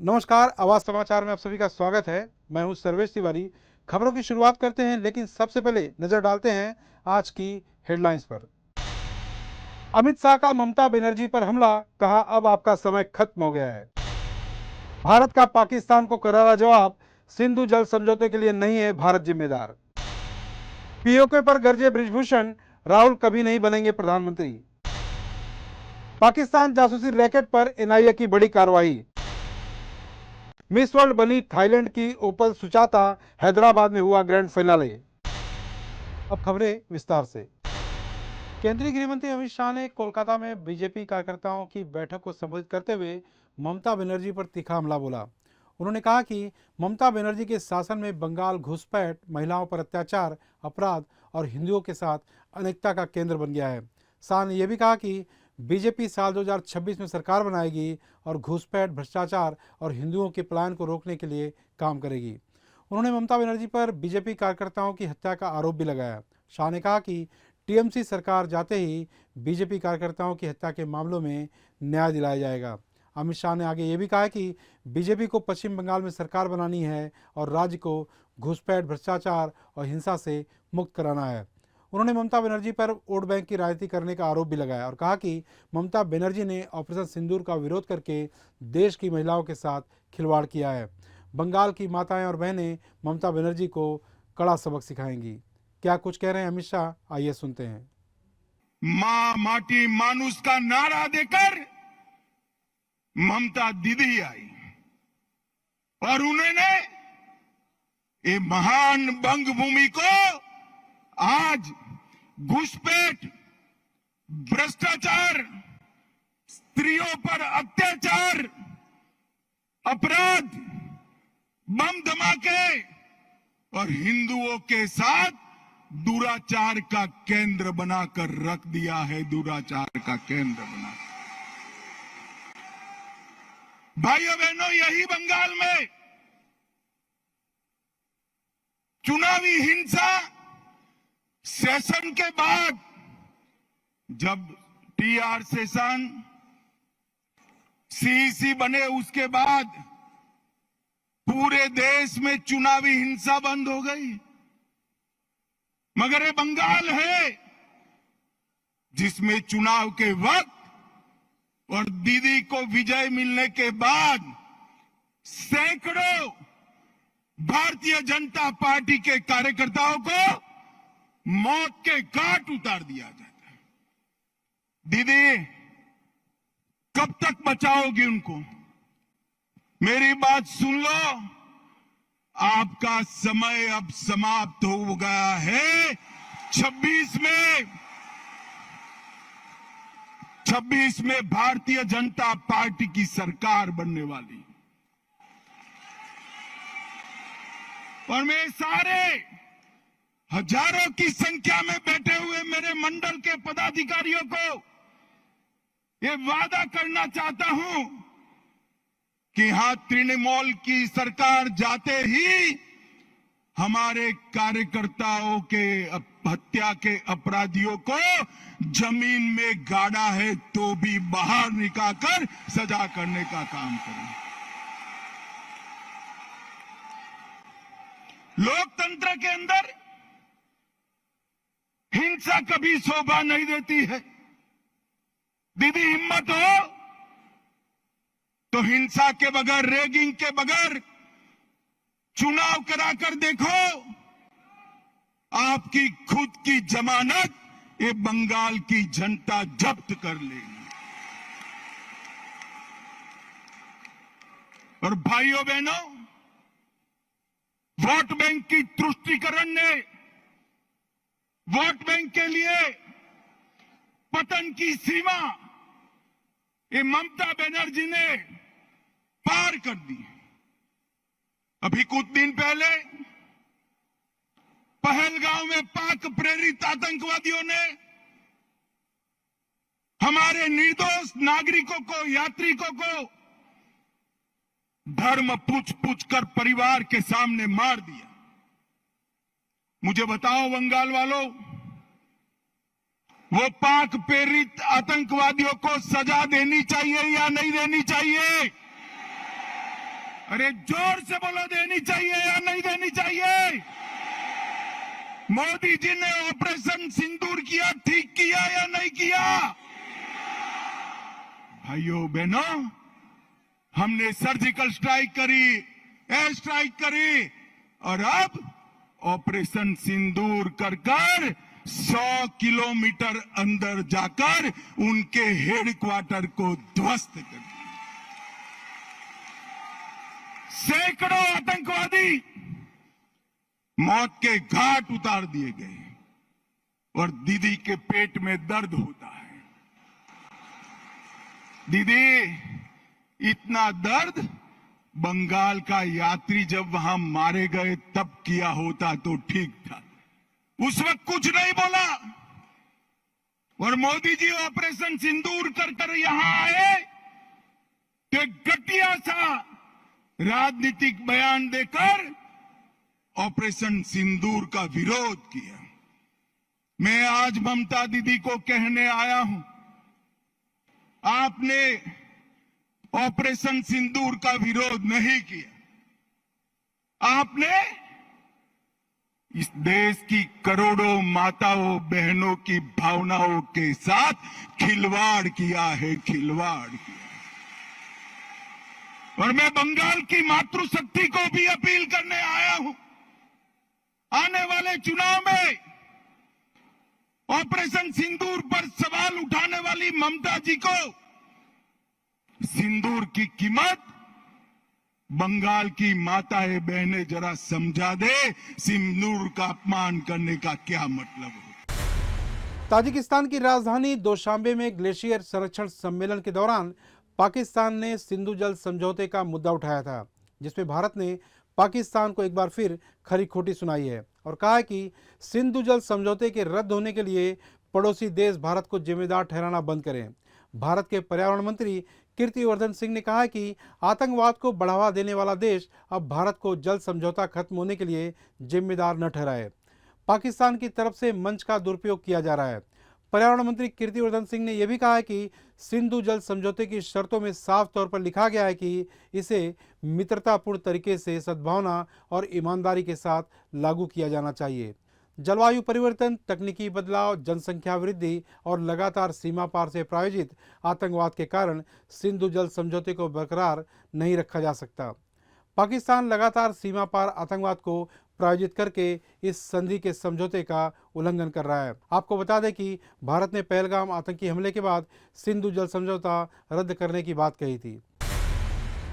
नमस्कार, आवाज समाचार में आप सभी का स्वागत है। मैं हूं सर्वेश तिवारी। खबरों की शुरुआत करते हैं, लेकिन सबसे पहले नजर डालते हैं आज की हेडलाइंस पर। अमित शाह का ममता बनर्जी पर हमला, कहा अब आपका समय खत्म हो गया है। भारत का पाकिस्तान को करारा जवाब, सिंधु जल समझौते के लिए नहीं है भारत जिम्मेदार। पीओके पर गरजे बृजभूषण, राहुल कभी नहीं बनेंगे प्रधानमंत्री। पाकिस्तान जासूसी रैकेट पर एनआईए की बड़ी कार्रवाई। मिस वर्ल्ड बनी थाईलैंड की ओपन सुचाता, हैदराबाद में हुआ ग्रैंड फिनाले। अब खबरें विस्तार से। केंद्रीय गृह मंत्री अमित शाह ने कोलकाता में बीजेपी कार्यकर्ताओं की बैठक को संबोधित करते हुए ममता बनर्जी पर तीखा हमला बोला। उन्होंने कहा कि ममता बनर्जी के शासन में बंगाल घुसपैठ, महिलाओं पर अत्याचार, अपराध और हिंदुओं के साथ अनेकता का केंद्र बन गया है। शाह ने यह भी कहा कि बीजेपी साल 2026 में सरकार बनाएगी और घुसपैठ, भ्रष्टाचार और हिंदुओं के पलायन को रोकने के लिए काम करेगी। उन्होंने ममता बनर्जी पर बीजेपी कार्यकर्ताओं की हत्या का आरोप भी लगाया। शाह ने कहा कि टीएमसी सरकार जाते ही बीजेपी कार्यकर्ताओं की हत्या के मामलों में न्याय दिलाया जाएगा। अमित शाह ने आगे ये भी कहा कि बीजेपी को पश्चिम बंगाल में सरकार बनानी है और राज्य को घुसपैठ, भ्रष्टाचार और हिंसा से मुक्त कराना है। उन्होंने ममता बनर्जी पर वोट बैंक की राजनीति करने का आरोप भी लगाया और कहा कि ममता बनर्जी ने ऑपरेशन सिंदूर का विरोध करके देश की महिलाओं के साथ खिलवाड़ किया है। बंगाल की माताएं और बहनें ममता बनर्जी को कड़ा सबक सिखाएंगी। क्या कुछ कह रहे हैं अमित शाह, आइए सुनते हैं। मां माटी मानुष का नारा देकर ममता दीदी आई और उन्होंने ये महान बंग भूमि को आज घुसपैठ, भ्रष्टाचार, स्त्रियों पर अत्याचार, अपराध, बम धमाके और हिंदुओं के साथ दुराचार का केंद्र बनाकर रख दिया है। दुराचार का केंद्र बना। भाइयों बहनों, यही बंगाल में चुनावी हिंसा सेशन के बाद, जब टीआर सेशन सीईसी बने, उसके बाद पूरे देश में चुनावी हिंसा बंद हो गई। मगर ये बंगाल है जिसमें चुनाव के वक्त और दीदी को विजय मिलने के बाद सैकड़ों भारतीय जनता पार्टी के कार्यकर्ताओं को मौत के घाट उतार दिया जाता है। दीदी, कब तक बचाओगी उनको? मेरी बात सुन लो, आपका समय अब समाप्त हो गया है। 26 में भारतीय जनता पार्टी की सरकार बनने वाली। और मैं सारे हजारों की संख्या में बैठे हुए मेरे मंडल के पदाधिकारियों को ये वादा करना चाहता हूं कि हां, तृणमूल की सरकार जाते ही हमारे कार्यकर्ताओं के हत्या के अपराधियों को जमीन में गाड़ा है तो भी बाहर निकालकर सजा करने का काम करें। लोकतंत्र के अंदर हिंसा कभी शोभा नहीं देती है। दीदी, हिम्मत हो तो हिंसा के बगैर, रैगिंग के बगैर चुनाव कराकर देखो। आपकी खुद की जमानत ये बंगाल की जनता जब्त कर लेगी। और भाइयों बहनों, वोट बैंक की तुष्टीकरण ने वोट बैंक के लिए पतन की सीमा ये ममता बनर्जी ने पार कर दी। अभी कुछ दिन पहले पहलगांव में पाक प्रेरित आतंकवादियों ने हमारे निर्दोष नागरिकों को, यात्रिकों को धर्म पूछ कर परिवार के सामने मार दिया। मुझे बताओ बंगाल वालों, वो पाक प्रेरित आतंकवादियों को सजा देनी चाहिए या नहीं देनी चाहिए? अरे जोर से बोलो, देनी चाहिए या नहीं देनी चाहिए? मोदी जी ने ऑपरेशन सिंदूर किया, ठीक किया या नहीं किया? भाइयों बहनों, हमने सर्जिकल स्ट्राइक करी, एयर स्ट्राइक करी, और अब ऑपरेशन सिंदूर कर 100 किलोमीटर अंदर जाकर उनके हेडक्वार्टर को ध्वस्त कर दिया। सैकड़ों आतंकवादी मौत के घाट उतार दिए गए, और दीदी के पेट में दर्द होता है। दीदी, इतना दर्द बंगाल का यात्री जब वहां मारे गए तब किया होता तो ठीक था। उस वक्त कुछ नहीं बोला, और मोदी जी ऑपरेशन सिंदूर कर यहां आए तो एक घटिया सा राजनीतिक बयान देकर ऑपरेशन सिंदूर का विरोध किया। मैं आज ममता दीदी को कहने आया हूं, आपने ऑपरेशन सिंदूर का विरोध नहीं किया, आपने इस देश की करोड़ों माताओं बहनों की भावनाओं के साथ खिलवाड़ किया है, खिलवाड़ किया। और मैं बंगाल की मातृशक्ति को भी अपील करने आया हूं, आने वाले चुनाव में ऑपरेशन सिंदूर पर सवाल उठाने वाली ममता जी को सिंदूर की कीमत बंगाल की माताएं बहनें जरा समझा दे, सिंदूर का अपमान करने का क्या मतलब है। ताजिकिस्तान की राजधानी दोशांबे में ग्लेशियर संरक्षण सम्मेलन के दौरान पाकिस्तान ने सिंधु जल समझौते का मुद्दा उठाया था, जिसमें भारत ने पाकिस्तान को एक बार फिर खरी खोटी सुनाई है और कहा है कि सिंधु जल समझौते के रद्द होने के लिए पड़ोसी देश भारत को जिम्मेदार ठहराना बंद करें। भारत के पर्यावरण मंत्री कीर्तिवर्धन सिंह ने कहा है कि आतंकवाद को बढ़ावा देने वाला देश अब भारत को जल समझौता खत्म होने के लिए जिम्मेदार न ठहराए। पाकिस्तान की तरफ से मंच का दुरुपयोग किया जा रहा है। पर्यावरण मंत्री कीर्तिवर्धन सिंह ने यह भी कहा है कि सिंधु जल समझौते की शर्तों में साफ तौर पर लिखा गया है कि इसे मित्रतापूर्ण तरीके से सद्भावना और ईमानदारी के साथ लागू किया जाना चाहिए। जलवायु परिवर्तन, तकनीकी बदलाव, जनसंख्या वृद्धि और लगातार सीमा पार से प्रायोजित आतंकवाद के कारण सिंधु जल समझौते को बरकरार नहीं रखा जा सकता। पाकिस्तान लगातार सीमा पार आतंकवाद को प्रायोजित करके इस संधि के समझौते का उल्लंघन कर रहा है। आपको बता दें कि भारत ने पहलगाम आतंकी हमले के बाद सिंधु जल समझौता रद्द करने की बात कही थी।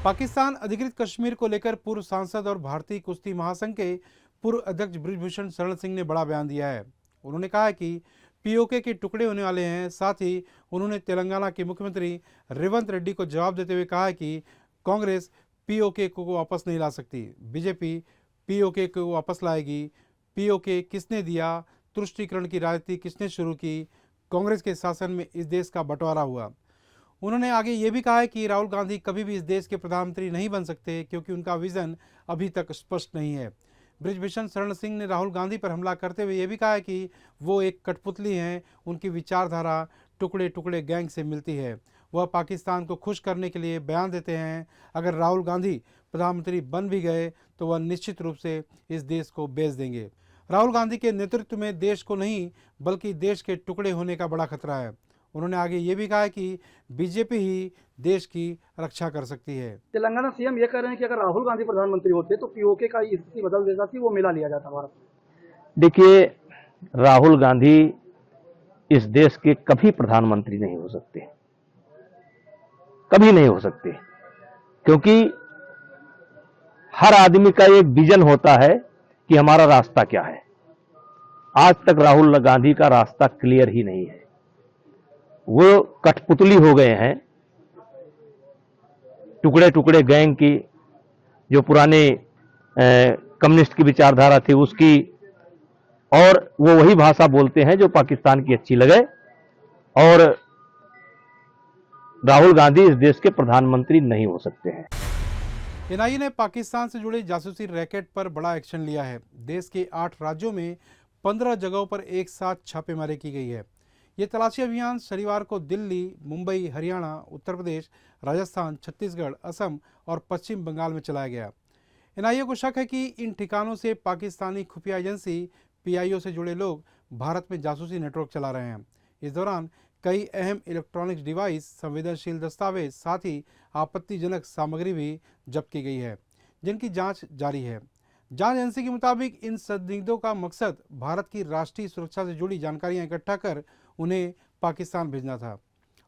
पाकिस्तान अधिकृत कश्मीर को लेकर पूर्व सांसद और भारतीय कुश्ती महासंघ के पूर्व अध्यक्ष बृजभूषण शरण सिंह ने बड़ा बयान दिया है। उन्होंने कहा है कि पीओके के टुकड़े होने वाले हैं। साथ ही उन्होंने तेलंगाना के मुख्यमंत्री रेवंत रेड्डी को जवाब देते हुए कहा है कि कांग्रेस पीओके को वापस नहीं ला सकती, बीजेपी पीओके को वापस लाएगी। पीओके किसने दिया, तुष्टीकरण की राजनीति किसने शुरू की, कांग्रेस के शासन में इस देश का बंटवारा हुआ। उन्होंने आगे ये भी कहा है कि राहुल गांधी कभी भी इस देश के प्रधानमंत्री नहीं बन सकते क्योंकि उनका विजन अभी तक स्पष्ट नहीं है। बृजभूषण शरण सिंह ने राहुल गांधी पर हमला करते हुए यह भी कहा है कि वो एक कठपुतली हैं, उनकी विचारधारा टुकड़े टुकड़े गैंग से मिलती है। वह पाकिस्तान को खुश करने के लिए बयान देते हैं। अगर राहुल गांधी प्रधानमंत्री बन भी गए तो वह निश्चित रूप से इस देश को बेच देंगे। राहुल गांधी के नेतृत्व में देश को नहीं बल्कि देश के टुकड़े होने का बड़ा खतरा है। उन्होंने आगे ये भी कहा है कि बीजेपी ही देश की रक्षा कर सकती है। तेलंगाना सीएम ये कह रहे हैं कि अगर राहुल गांधी प्रधानमंत्री होते तो पीओके का स्थिति बदल देता थी, वो मिला लिया जाता भारत। देखिए, राहुल गांधी इस देश के कभी प्रधानमंत्री नहीं हो सकते, कभी नहीं हो सकते, क्योंकि हर आदमी का एक विजन होता है कि हमारा रास्ता क्या है। आज तक राहुल गांधी का रास्ता क्लियर ही नहीं है। वो कठपुतली हो गए हैं, टुकड़े टुकड़े गैंग की, जो पुराने कम्युनिस्ट की विचारधारा थी उसकी, और वो वही भाषा बोलते हैं जो पाकिस्तान की अच्छी लगे। और राहुल गांधी इस देश के प्रधानमंत्री नहीं हो सकते हैं। एनआईए ने पाकिस्तान से जुड़े जासूसी रैकेट पर बड़ा एक्शन लिया है। देश के 8 राज्यों में 15 जगहों पर एक साथ छापेमारी की गई है। ये तलाशी अभियान शनिवार को दिल्ली, मुंबई, हरियाणा, उत्तर प्रदेश, राजस्थान, छत्तीसगढ़, असम और पश्चिम बंगाल में चलाया गया। एनआईए को शक है कि इन ठिकानों से पाकिस्तानी खुफिया एजेंसी पीआईओ से जुड़े लोग भारत में जासूसी नेटवर्क चला रहे हैं। इस दौरान कई अहम इलेक्ट्रॉनिक्स डिवाइस, संवेदनशील दस्तावेज, साथ ही आपत्तिजनक सामग्री भी जब्त की गई है, जिनकी जांच जारी है। जांच एजेंसी के मुताबिक इन संदिग्धों का मकसद भारत की राष्ट्रीय सुरक्षा से जुड़ी जानकारियां इकट्ठा कर उन्हें पाकिस्तान भेजना था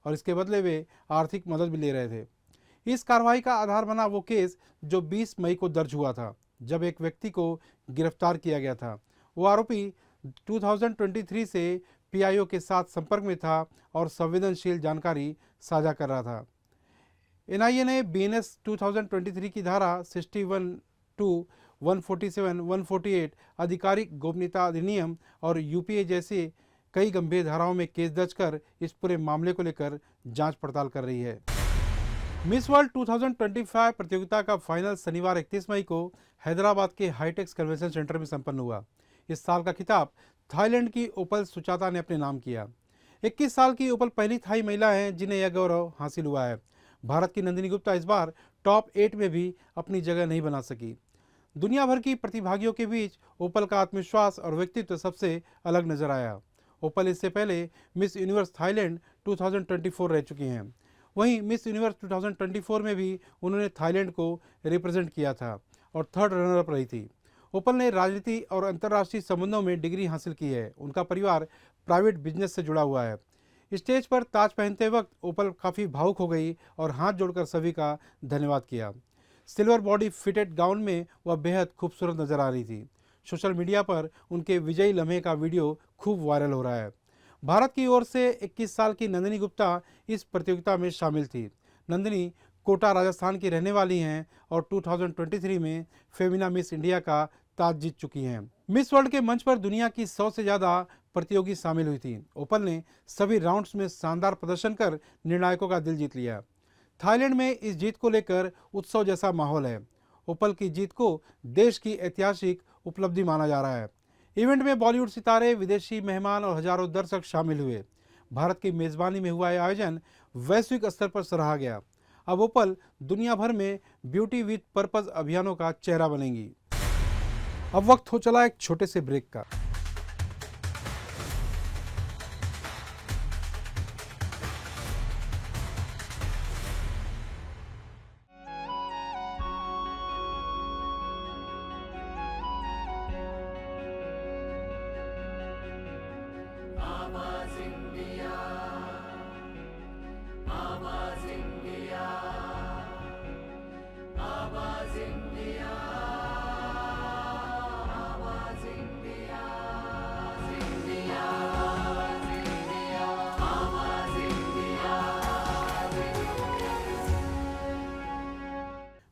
और इसके बदले वे आर्थिक मदद भी ले रहे थे। इस कार्रवाई का आधार बना वो केस जो 20 मई को दर्ज हुआ था, जब एक व्यक्ति को गिरफ्तार किया गया था। वो आरोपी 2023 से पीआईओ के साथ संपर्क में था और संवेदनशील जानकारी साझा कर रहा था। एनआईए ने बीएनएस 2023 की धारा 61(2), 147, 148, आधिकारिक गोपनीयता अधिनियम और यूपीए जैसे कई गंभीर धाराओं में केस दर्ज कर इस पूरे मामले को लेकर जांच पड़ताल कर रही है। मिस वर्ल्ड 2025 प्रतियोगिता का फाइनल शनिवार 31 मई को हैदराबाद के हाईटेक्स कन्वेंशन सेंटर में संपन्न हुआ। इस साल का खिताब थाईलैंड की ओपल सुचाता ने अपने नाम किया। 21 साल की ओपल पहली थाई महिला है जिन्हें यह गौरव हासिल हुआ है। भारत की नंदिनी गुप्ता इस बार टॉप 8 में भी अपनी जगह नहीं बना सकी। दुनिया भर की प्रतिभागियों के बीच ओपल का आत्मविश्वास और व्यक्तित्व सबसे अलग नजर आया। ओपल इससे पहले मिस यूनिवर्स थाईलैंड 2024 रह चुकी हैं। वहीं मिस यूनिवर्स 2024 में भी उन्होंने थाईलैंड को रिप्रेजेंट किया था और थर्ड रनर अप रही थी। ओपल ने राजनीति और अंतर्राष्ट्रीय संबंधों में डिग्री हासिल की है। उनका परिवार प्राइवेट बिजनेस से जुड़ा हुआ है। स्टेज पर ताज पहनते वक्त ओपल काफ़ी भावुक हो गई और हाथ जोड़कर सभी का धन्यवाद किया। सिल्वर बॉडी फिटेड गाउन में वह बेहद खूबसूरत नजर आ रही थी। सोशल मीडिया पर उनके विजयी लम्हे का वीडियो खूब वायरल हो रहा है। भारत की ओर से 21 साल की नंदिनी गुप्ता इस प्रतियोगिता में शामिल थी। नंदिनी कोटा राजस्थान की रहने वाली हैं और 2023 में फेमिना मिस इंडिया का ताज जीत चुकी हैं। मिस वर्ल्ड के मंच पर दुनिया की 100 से ज़्यादा प्रतियोगी शामिल हुई थी। ओपल ने सभी राउंड्स में शानदार प्रदर्शन कर निर्णायकों का दिल जीत लिया। थाईलैंड में इस जीत को लेकर उत्सव जैसा माहौल है। ओपल की जीत को देश की ऐतिहासिक उपलब्धि माना जा रहा है। इवेंट में बॉलीवुड सितारे, विदेशी मेहमान और हजारों दर्शक शामिल हुए। भारत की मेजबानी में हुआ यह आयोजन वैश्विक स्तर पर सराहा गया। अब ओपल दुनिया भर में ब्यूटी विद पर्पज अभियानों का चेहरा बनेंगी। अब वक्त हो चला एक छोटे से ब्रेक का।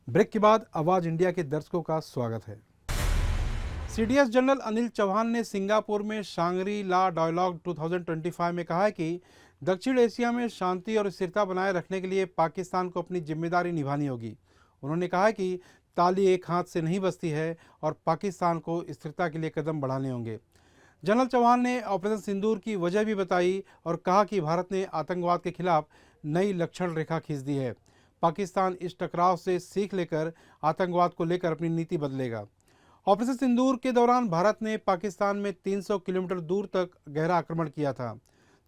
ब्रेक के बाद आवाज इंडिया के दर्शकों का स्वागत है। सीडीएस जनरल अनिल चौहान ने सिंगापुर में शांग्री ला डायलॉग 2025 में कहा है कि दक्षिण एशिया में शांति और स्थिरता बनाए रखने के लिए पाकिस्तान को अपनी जिम्मेदारी निभानी होगी। उन्होंने कहा है कि ताली एक हाथ से नहीं बजती है और पाकिस्तान को स्थिरता के लिए कदम बढ़ाने होंगे। जनरल चौहान ने ऑपरेशन सिंदूर की वजह भी बताई और कहा कि भारत ने आतंकवाद के खिलाफ नई लक्षण रेखा खींच दी है। पाकिस्तान इस टकराव से सीख लेकर आतंकवाद को लेकर अपनी नीति बदलेगा। ऑपरेशन सिंदूर के दौरान भारत ने पाकिस्तान में 300 किलोमीटर दूर तक गहरा आक्रमण किया था।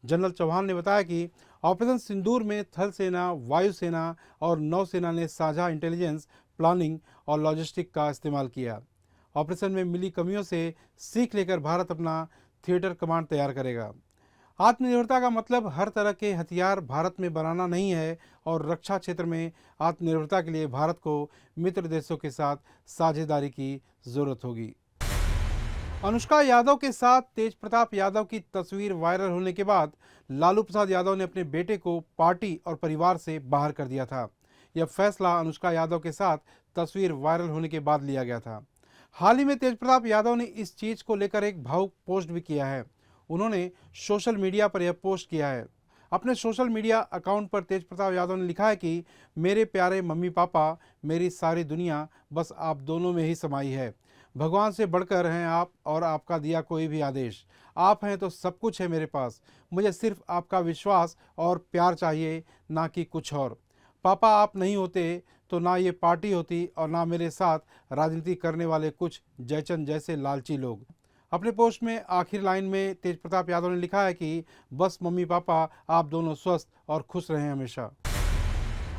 जनरल चौहान ने बताया कि ऑपरेशन सिंदूर में थल सेना, वायुसेना और नौसेना ने साझा इंटेलिजेंस, प्लानिंग और लॉजिस्टिक का इस्तेमाल किया। ऑपरेशन में मिली कमियों से सीख लेकर भारत अपना थिएटर कमांड तैयार करेगा। आत्मनिर्भरता का मतलब हर तरह के हथियार भारत में बनाना नहीं है और रक्षा क्षेत्र में आत्मनिर्भरता के लिए भारत को मित्र देशों के साथ साझेदारी की जरूरत होगी। अनुष्का यादव के साथ तेज प्रताप यादव की तस्वीर वायरल होने के बाद लालू प्रसाद यादव ने अपने बेटे को पार्टी और परिवार से बाहर कर दिया था। यह फैसला अनुष्का यादव के साथ तस्वीर वायरल होने के बाद लिया गया था। हाल ही में तेज प्रताप यादव ने इस चीज को लेकर एक भावुक पोस्ट भी किया है। उन्होंने सोशल मीडिया पर यह पोस्ट किया है। अपने सोशल मीडिया अकाउंट पर तेज प्रताप यादव ने लिखा है कि मेरे प्यारे मम्मी पापा, मेरी सारी दुनिया बस आप दोनों में ही समाई है। भगवान से बढ़कर हैं आप और आपका दिया कोई भी आदेश। आप हैं तो सब कुछ है मेरे पास। मुझे सिर्फ आपका विश्वास और प्यार चाहिए, ना कि कुछ और। पापा आप नहीं होते तो ना ये पार्टी होती और ना मेरे साथ राजनीति करने वाले कुछ जयचंद जैसे लालची लोग। अपने पोस्ट में आखिर लाइन में तेज प्रताप यादव ने लिखा है कि बस मम्मी पापा आप दोनों स्वस्थ और खुश रहें हमेशा।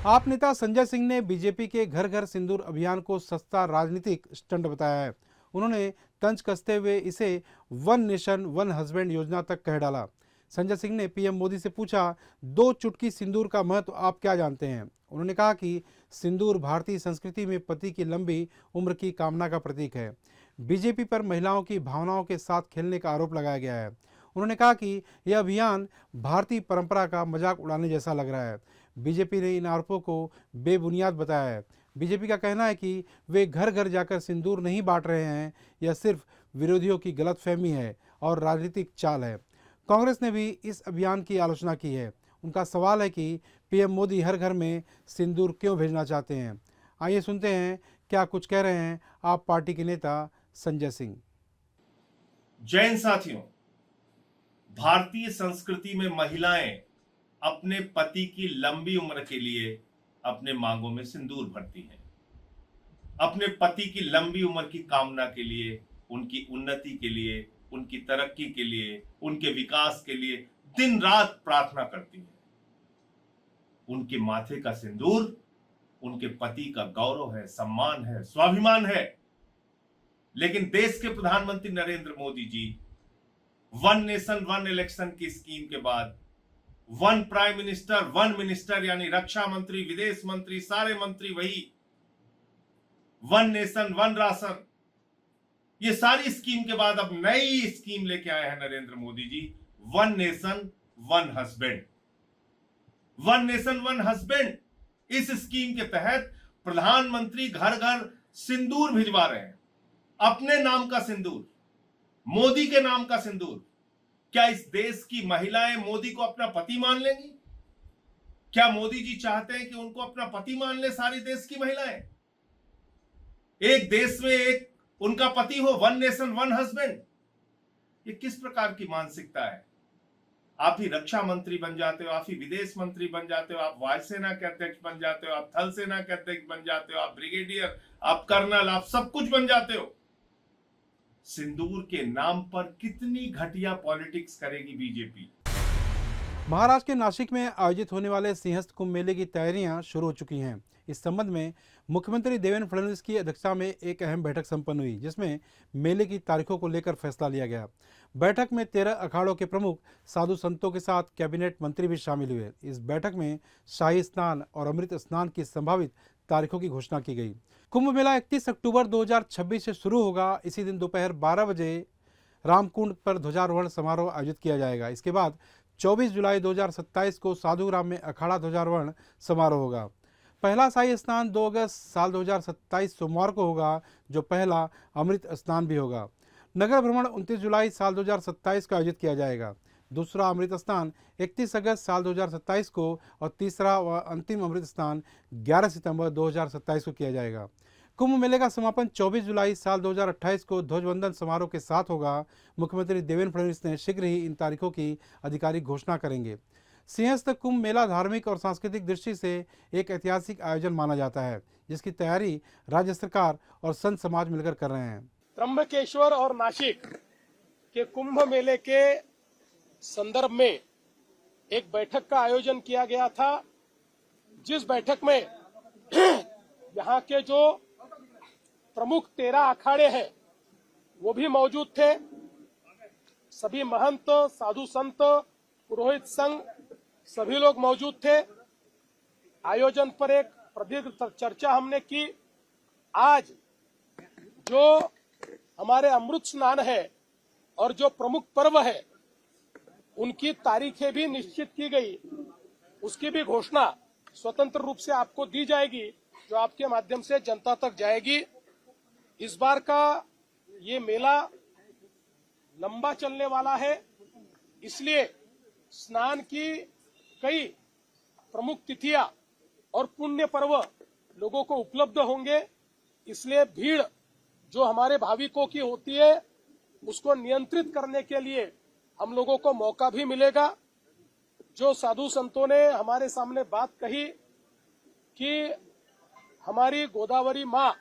आप नेता संजय सिंह ने बीजेपी के घर घर सिंदूर अभियान को सस्ता राजनीतिक स्टंट बताया है। उन्होंने तंज कसते हुए इसे वन नेशन वन हस्बैंड योजना तक कह डाला। संजय सिंह ने पीएम मोदी से पूछा, 2 चुटकी सिंदूर का महत्व आप क्या जानते हैं? उन्होंने कहा कि सिंदूर भारतीय संस्कृति में पति की लंबी उम्र की कामना का प्रतीक है। बीजेपी पर महिलाओं की भावनाओं के साथ खेलने का आरोप लगाया गया है। उन्होंने कहा कि यह अभियान भारतीय परंपरा का मजाक उड़ाने जैसा लग रहा है। बीजेपी ने इन आरोपों को बेबुनियाद बताया है। बीजेपी का कहना है कि वे घर घर जाकर सिंदूर नहीं बांट रहे हैं, यह सिर्फ विरोधियों की गलतफहमी है और राजनीतिक चाल है। कांग्रेस ने भी इस अभियान की आलोचना की है। उनका सवाल है कि पीएम मोदी हर घर में सिंदूर क्यों भेजना चाहते हैं। आइए सुनते हैं क्या कुछ कह रहे हैं आप पार्टी के नेता संजय सिंह। जैन साथियों, भारतीय संस्कृति में महिलाएं अपने पति की लंबी उम्र के लिए अपने मांगों में सिंदूर भरती हैं। अपने पति की लंबी उम्र की कामना के लिए, उनकी उन्नति के लिए, उनकी तरक्की के लिए, उनके विकास के लिए दिन रात प्रार्थना करती हैं। उनके माथे का सिंदूर उनके पति का गौरव है, सम्मान है, स्वाभिमान है। लेकिन देश के प्रधानमंत्री Narendra Modi ji one nation one election की स्कीम के बाद one prime minister one minister यानी रक्षा मंत्री, विदेश मंत्री, सारे मंत्री वही, वन नेशन वन राशन, ये सारी स्कीम के बाद अब नई स्कीम लेके आए हैं Narendra Modi ji, one nation one husband. One nation one husband, इस स्कीम के तहत प्रधानमंत्री घर घर सिंदूर भिजवा रहे हैं। अपने नाम का सिंदूर, मोदी के नाम का सिंदूर। क्या इस देश की महिलाएं मोदी को अपना पति मान लेंगी? क्या मोदी जी चाहते हैं कि उनको अपना पति मान ले सारी देश की महिलाएं? एक देश में एक उनका पति हो, वन नेशन वन हस्बैंड। ये किस प्रकार की मानसिकता है? आप ही रक्षा मंत्री बन जाते हो, आप ही विदेश मंत्री बन जाते हो, आप वायुसेना के अध्यक्ष बन जाते हो, आप थल सेना के अध्यक्ष बन जाते हो, आप ब्रिगेडियर, आप कर्नल, आप सब कुछ बन जाते हो। सिंदूर के नाम पर कितनी घटिया पॉलिटिक्स करेगी बीजेपी। महाराष्ट्र के नासिक में आयोजित होने वाले सिंहस्थ कुंभ मेले की तैयारियां शुरू हो चुकी हैं। इस संबंध में मुख्यमंत्री देवेंद्र फडणवीस की अध्यक्षता में एक अहम बैठक संपन्न हुई, जिसमें मेले की तारीखों को लेकर फैसला लिया गया। बैठक में 13 अखाड़ों के प्रमुख साधु संतों के साथ कैबिनेट मंत्री भी शामिल हुए। इस बैठक में शाही स्नान और अमृत स्नान की संभावित तारीखों की घोषणा की गई। कुंभ मेला 31 अक्टूबर 2026 से शुरू होगा। इसी दिन दोपहर 12 बजे रामकुंड पर ध्वजारोहण समारोह आयोजित किया जाएगा। इसके बाद 24 जुलाई 2027 को साधुग्राम में अखाड़ा ध्वजारोहण समारोह होगा। पहला शाही स्नान 2 अगस्त साल 2027 सोमवार को होगा, जो पहला अमृत स्नान भी होगा। नगर भ्रमण 29 जुलाई साल 2027 को आयोजित किया जाएगा। दूसरा अमृत स्नान 31 अगस्त साल 2027 को और तीसरा व अंतिम अमृत स्नान 11 सितंबर 2027 को किया जाएगा। कुंभ मेले का समापन 24 जुलाई साल 2028 को ध्वजवंदन समारोह के साथ होगा। मुख्यमंत्री देवेंद्र फडणवीस ने शीघ्र ही इन तारीखों की आधिकारिक घोषणा करेंगे। सिंहस्थ कुंभ मेला धार्मिक और सांस्कृतिक दृष्टि से एक ऐतिहासिक आयोजन माना जाता है, जिसकी तैयारी राज्य सरकार और संत समाज मिलकर कर रहे हैं। त्र्यंबकेश्वर और नासिक के कुंभ मेले के संदर्भ में एक बैठक का आयोजन किया गया था, जिस बैठक में यहाँ के जो प्रमुख 13 अखाड़े हैं वो भी मौजूद थे। सभी महंत, साधु संत, पुरोहित संघ सभी लोग मौजूद थे। आयोजन पर एक प्रदीर्घ चर्चा हमने की। आज जो हमारे अमृत स्नान है और जो प्रमुख पर्व है उनकी तारीखें भी निश्चित की गई। उसकी भी घोषणा स्वतंत्र रूप से आपको दी जाएगी, जो आपके माध्यम से जनता तक जाएगी। इस बार का ये मेला लंबा चलने वाला है, इसलिए स्नान की कई प्रमुख तिथियां और पुण्य पर्व लोगों को उपलब्ध होंगे। इसलिए भीड़ जो हमारे भाविकों की होती है उसको नियंत्रित करने के लिए हम लोगों को मौका भी मिलेगा। जो साधु संतों ने हमारे सामने बात कही कि हमारी गोदावरी माँ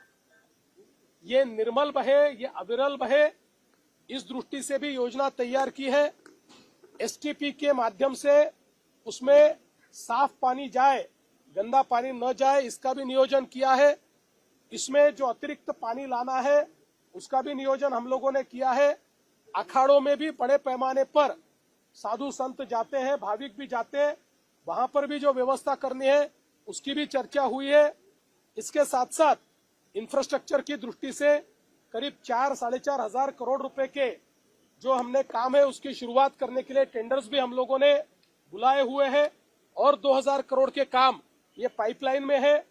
ये निर्मल बहे, ये अविरल बहे, इस दृष्टि से भी योजना तैयार की है। एसटीपी के माध्यम से उसमें साफ पानी जाए, गंदा पानी न जाए, इसका भी नियोजन किया है। इसमें जो अतिरिक्त पानी लाना है उसका भी नियोजन हम लोगों ने किया है। अखाड़ों में भी बड़े पैमाने पर साधु संत जाते हैं, भाविक भी जाते हैं, वहां पर भी जो व्यवस्था करनी है उसकी भी चर्चा हुई है। इसके साथ साथ इंफ्रास्ट्रक्चर की दृष्टि से करीब 4-4.5 हजार करोड़ रुपए के जो हमने काम है उसकी शुरुआत करने के लिए टेंडर्स भी हम लोगों ने बुलाए हुए हैं और 2000 करोड़ के काम ये पाइपलाइन में है।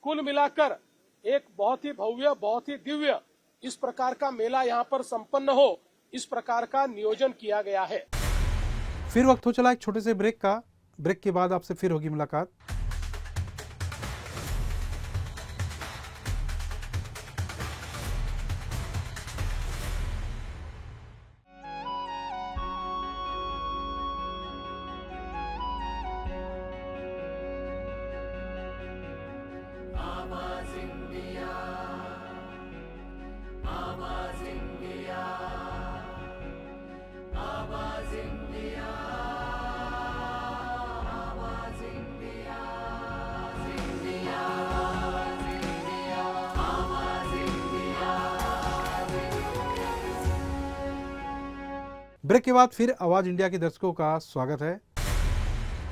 कुल मिलाकर एक बहुत ही भव्य, बहुत ही दिव्य इस प्रकार का मेला यहाँ पर संपन्न हो, इस प्रकार का नियोजन किया गया है। फिर वक्त हो चला एक छोटे से ब्रेक का। ब्रेक के बाद आपसे फिर होगी मुलाकात। ब्रेक के बाद फिर आवाज इंडिया के दर्शकों का स्वागत है।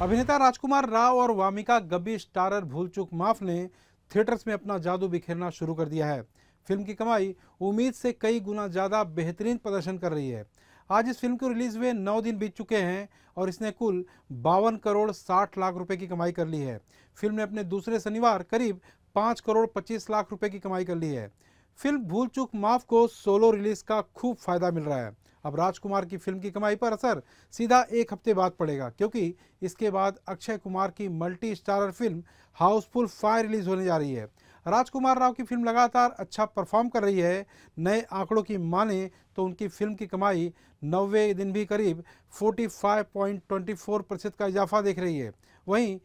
अभिनेता राजकुमार राव और वामिका गब्बी स्टारर भूल चूक माफ ने थिएटर्स में अपना जादू बिखेरना शुरू कर दिया है। फिल्म की कमाई उम्मीद से कई गुना ज्यादा बेहतरीन प्रदर्शन कर रही है। आज इस फिल्म को रिलीज हुए 9 दिन बीत चुके हैं और इसने कुल 52 करोड़ 60 लाख रुपए की कमाई कर ली है। फिल्म ने अपने दूसरे शनिवार करीब 5 करोड़ 25 लाख रुपए की कमाई कर ली है। फिल्म भूल चूक माफ को सोलो रिलीज का खूब फायदा मिल रहा है। अब राजकुमार की फिल्म की कमाई पर असर सीधा एक हफ्ते बाद पड़ेगा, क्योंकि इसके बाद अक्षय कुमार की multi starrer film Housefull 5 release होने जा रही है। राजकुमार राव की फिल्म लगातार अच्छा परफॉर्म कर रही है। नए आंकड़ों की माने तो उनकी फिल्म की कमाई 90 दिन भी करीब 45.24% का इजाफा देख रही है। वहीं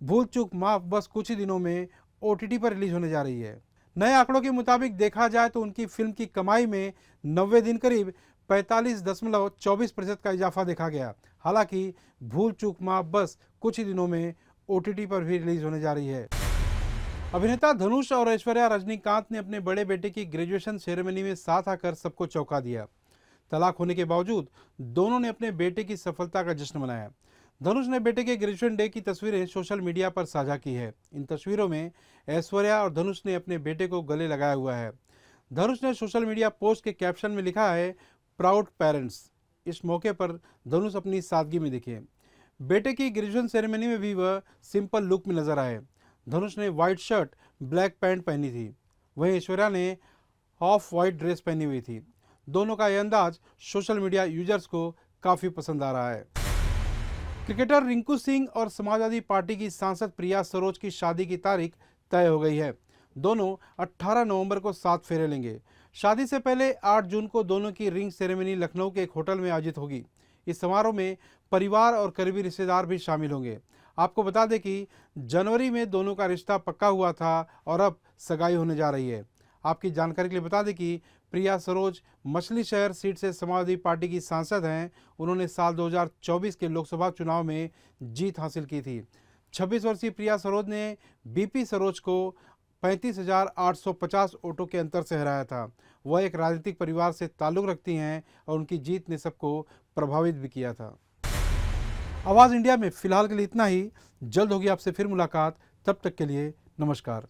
भूल चूक माफ बस कुछ ही दिनों में OTT पर रिलीज होने जा रही है। नए आंकड़ों के मुताबिक देखा जाए तो उनकी फिल्म की कमाई में 90 दिन करीब 45.24% का इजाफा देखा गया। हालांकि भूल चूक माफ बस कुछ ही दिनों में OTT पर भी रिलीज होने जा रही है। अभिनेता धनुष और ऐश्वर्या रजनीकांत ने अपने बड़े बेटे की ग्रेजुएशन सेरेमनी में साथ आकर सबको चौंका दिया। तलाक होने के बावजूद दोनों ने अपने बेटे की सफलता का जश्न मनाया। धनुष ने बेटे के ग्रेजुएशन डे की तस्वीरें सोशल मीडिया पर साझा की है। इन तस्वीरों में ऐश्वर्या और धनुष ने अपने बेटे को गले लगाया हुआ है। धनुष ने सोशल मीडिया पोस्ट के कैप्शन में लिखा है, प्राउड पेरेंट्स। इस मौके पर धनुष अपनी सादगी में दिखे। बेटे की ग्रेजुएशन सेरेमनी में भी वह सिंपल लुक में नजर आए। धनुष ने व्हाइट शर्ट ब्लैक पैंट पहनी थी, वहीं ऐश्वर्या ने ऑफ व्हाइट ड्रेस पहनी हुई थी। दोनों का यह अंदाज सोशल मीडिया यूजर्स को काफी पसंद आ रहा है। क्रिकेटर रिंकू सिंह और समाजवादी पार्टी की सांसद प्रिया सरोज की शादी की तारीख तय हो गई है। दोनों 18 नवंबर को 7 फेरे लेंगे। शादी से पहले 8 जून को दोनों की रिंग सेरेमनी लखनऊ के एक होटल में आयोजित होगी। इस समारोह में परिवार और करीबी रिश्तेदार भी शामिल होंगे। आपको बता दें कि जनवरी में दोनों का रिश्ता पक्का हुआ था और अब सगाई होने जा रही है। आपकी जानकारी के लिए बता दें कि प्रिया सरोज मछली शहर सीट से समाजवादी पार्टी की सांसद हैं। उन्होंने साल 2024 के लोकसभा चुनाव में जीत हासिल की थी। 26 वर्षीय प्रिया सरोज ने BP सरोज को 35,850 वोटों के अंतर से हराया था। वह एक राजनीतिक परिवार से ताल्लुक रखती हैं और उनकी जीत ने सबको प्रभावित भी किया था। आवाज़ इंडिया में फिलहाल के लिए इतना ही। जल्द होगी आपसे फिर मुलाकात। तब तक के लिए नमस्कार।